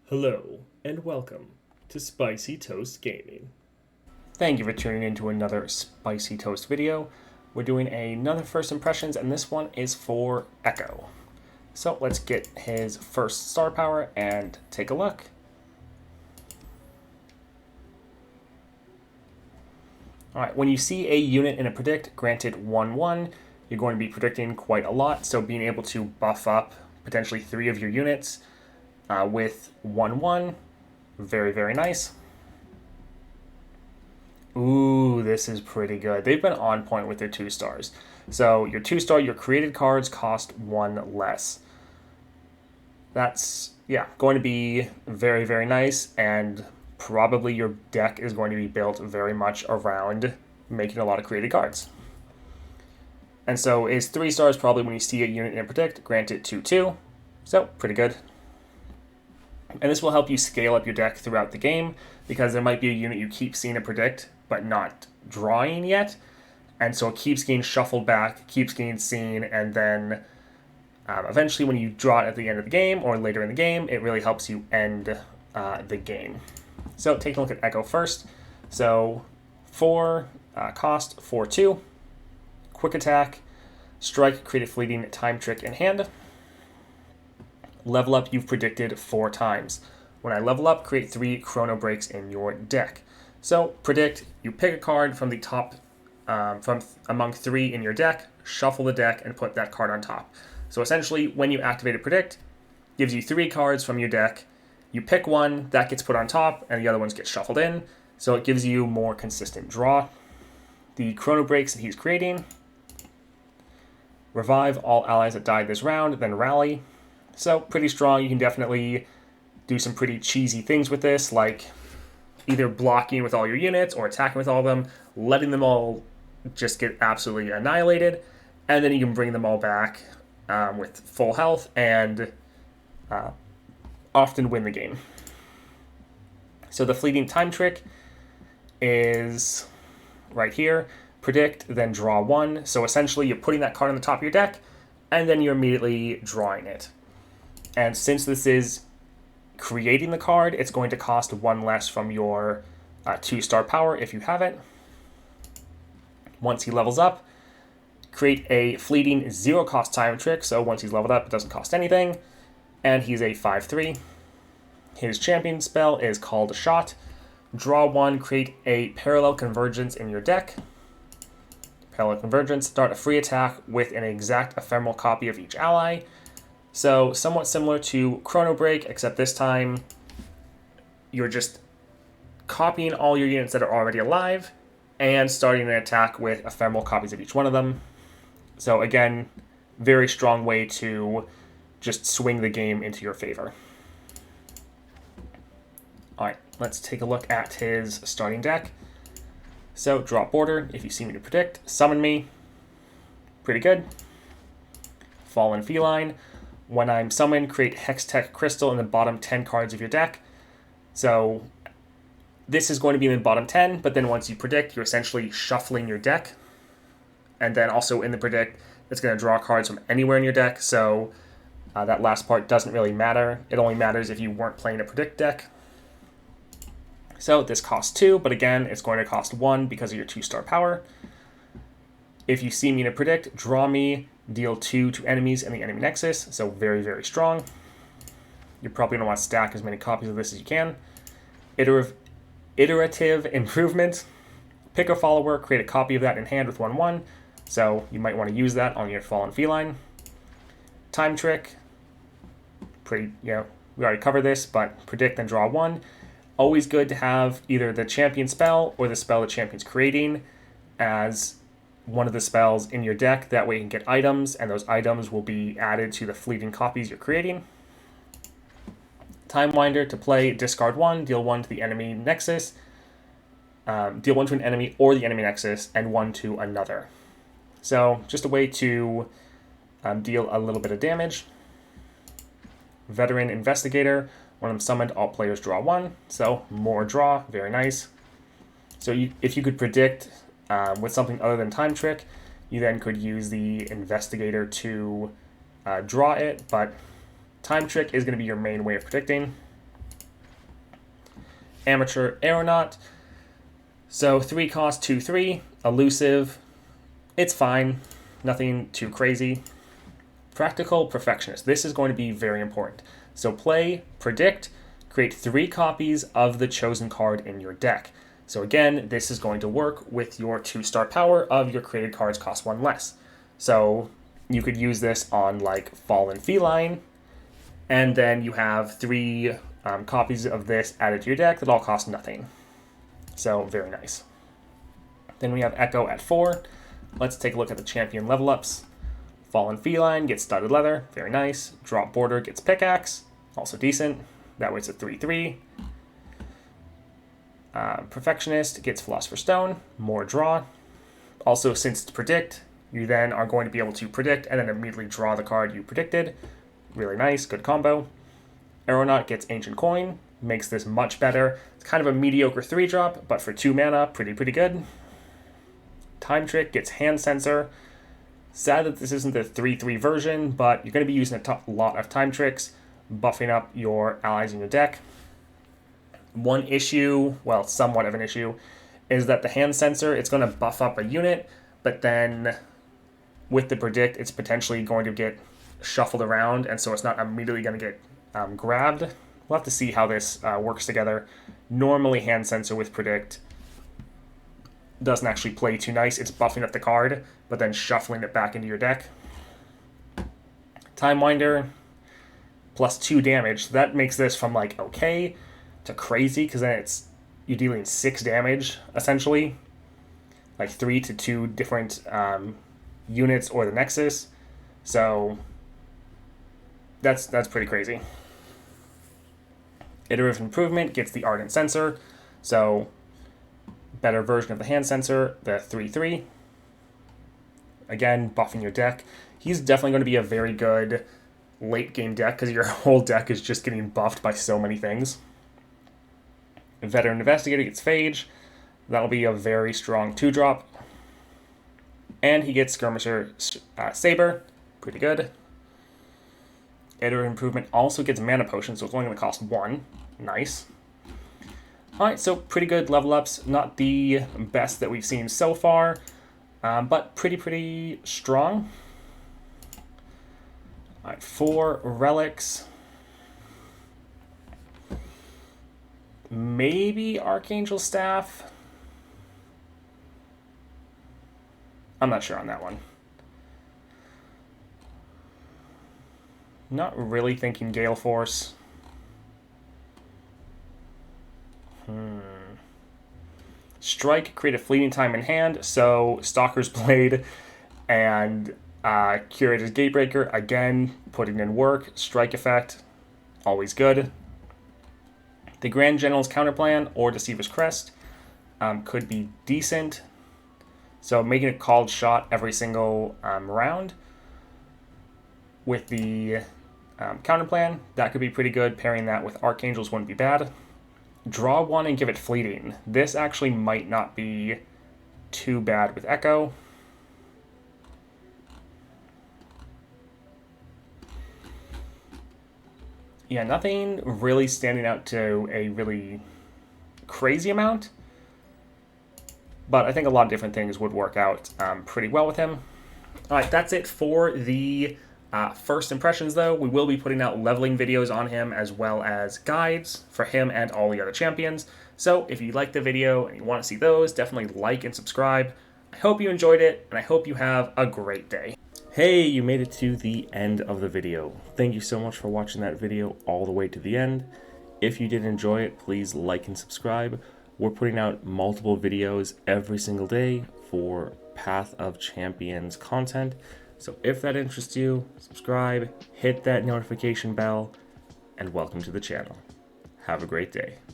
Hello, and welcome to Spicy Toast Gaming. Thank you for tuning in to another Spicy Toast video. We're doing another first impressions, and this one is for Ekko. So let's get his first star power and take a look. Alright, when you see a unit in a predict granted 1-1, you're going to be predicting quite a lot, so being able to buff up potentially 3 of your units with 1-1, very, very nice. Ooh, this is pretty good. They've been on point with their 2 stars. So your 2-star, your created cards cost 1 less. That's, yeah, going to be very, very nice, and probably your deck is going to be built very much around making a lot of created cards. And so is 3 stars probably when you see a unit in a predict, grant it 2-2. So, pretty good. And this will help you scale up your deck throughout the game, because there might be a unit you keep seeing a predict, but not drawing yet. And so it keeps getting shuffled back, keeps getting seen, and then eventually when you draw it at the end of the game or later in the game, it really helps you end the game. So taking a look at Ekko first. So 4 cost, 4-2. Quick attack, strike, create a fleeting time trick in hand. Level up, you've predicted 4 times. When I level up, create 3 chrono breaks in your deck. So predict, you pick a card from the top, from among 3 in your deck, shuffle the deck, and put that card on top. So essentially, when you activate a predict, gives you 3 cards from your deck. You pick one, that gets put on top, and the other ones get shuffled in. So it gives you more consistent draw. The chrono breaks that he's creating: revive all allies that died this round, then rally. So pretty strong. You can definitely do some pretty cheesy things with this, like either blocking with all your units or attacking with all of them, letting them all just get absolutely annihilated, and then you can bring them all back with full health and often win the game. So the fleeting time trick is right here. Predict, then draw 1. So essentially you're putting that card on the top of your deck, and then you're immediately drawing it. And since this is creating the card, it's going to cost 1 less from your 2-star power if you have it. Once he levels up, create a fleeting 0-cost time trick. So once he's leveled up, it doesn't cost anything. And he's a 5-3. His champion spell is called Shot. Draw 1, create a parallel convergence in your deck. Parallel convergence, start a free attack with an exact ephemeral copy of each ally. So somewhat similar to Chrono Break, except this time you're just copying all your units that are already alive and starting an attack with ephemeral copies of each one of them. So again, very strong way to just swing the game into your favor. Alright, let's take a look at his starting deck. So draw border, if you see me to predict, summon me. Pretty good. Fallen Feline. When I'm summoned, create Hextech Crystal in the bottom 10 cards of your deck. So this is going to be in the bottom 10, but then once you predict, you're essentially shuffling your deck. And then also in the predict, it's going to draw cards from anywhere in your deck, so that last part doesn't really matter. It only matters if you weren't playing a predict deck. So this costs 2, but again, it's going to cost 1 because of your 2-star power. If you see me in a predict, draw me, deal 2 to enemies in the enemy nexus, so very, very strong. You're probably going to want to stack as many copies of this as you can. Iterative improvement. Pick a follower, create a copy of that in hand with 1-1, so you might want to use that on your Fallen Feline. Time trick. We already covered this, but predict and draw 1. Always good to have either the champion spell or the spell the champion's creating as one of the spells in your deck. That way you can get items, and those items will be added to the fleeting copies you're creating. Time Winder to play, discard 1, deal 1 to the enemy nexus. Deal 1 to an enemy or the enemy nexus, and 1 to another. So just a way to deal a little bit of damage. Veteran Investigator. When I'm summoned, all players draw 1. So more draw, very nice. So if you could predict with something other than Time Trick, you then could use the Investigator to draw it, but Time Trick is going to be your main way of predicting. Amateur Aeronaut. So 3 cost, 2/3, elusive. It's fine, nothing too crazy. Practical Perfectionist. This is going to be very important. So play, predict, create 3 copies of the chosen card in your deck. So again, this is going to work with your 2-star power of your created cards cost 1 less. So you could use this on like Fallen Feline, and then you have 3 copies of this added to your deck that all cost nothing. So very nice. Then we have Ekko at 4. Let's take a look at the champion level ups. Fallen Feline gets Studded Leather, very nice. Drop Border gets Pickaxe, also decent. That way it's a 3/3. Perfectionist gets Philosopher's Stone, more draw. Also, since it's predict, you then are going to be able to predict and then immediately draw the card you predicted. Really nice, good combo. Aeronaut gets Ancient Coin, makes this much better. It's kind of a mediocre 3-drop, but for 2 mana, pretty good. Time Trick gets Hand Sensor. Sad that this isn't the 3/3 version, but you're going to be using a lot of Time Tricks, buffing up your allies in your deck. One issue, well, somewhat of an issue, is that the Hand Sensor, it's going to buff up a unit, but then with the predict, it's potentially going to get shuffled around, and so it's not immediately going to get grabbed. We'll have to see how this works together. Normally, Hand Sensor with predict doesn't actually play too nice. It's buffing up the card, but then shuffling it back into your deck. Time Winder, plus 2 damage. So that makes this from like okay to crazy, because then you're dealing 6 damage, essentially. Like 3 to 2 different units or the Nexus. So that's pretty crazy. Iterative Improvement gets the Ardent Sensor. So better version of the Hand Sensor, the 3/3. Again, buffing your deck. He's definitely going to be a very good late game deck because your whole deck is just getting buffed by so many things. Veteran Investigator gets Phage. That'll be a very strong 2-drop. And he gets Skirmisher Saber. Pretty good. Iterative Improvement also gets Mana Potion, so it's only going to cost 1. Nice. Alright, so pretty good level ups. Not the best that we've seen so far, but pretty strong. Alright, 4 Relics. Maybe Archangel Staff. I'm not sure on that one. Not really thinking Gale Force. Strike, create a fleeting time in hand, so Stalker's Blade and Curator's Gatebreaker, again, putting in work. Strike effect, always good. The Grand General's Counterplan or Deceiver's Crest could be decent. So making a called shot every single round with the Counterplan, that could be pretty good. Pairing that with Archangels wouldn't be bad. Draw 1 and give it fleeting. This actually might not be too bad with Ekko. Yeah, nothing really standing out to a really crazy amount. But I think a lot of different things would work out pretty well with him. All right, that's it for the first impressions, though. We will be putting out leveling videos on him as well as guides for him and all the other champions. So if you liked the video and you want to see those, definitely like and subscribe. I hope you enjoyed it, and I hope you have a great day. Hey, you made it to the end of the video. Thank you so much for watching that video all the way to the end. If you did enjoy it, please like and subscribe. We're putting out multiple videos every single day for Path of Champions content. So if that interests you, subscribe, hit that notification bell, and welcome to the channel. Have a great day.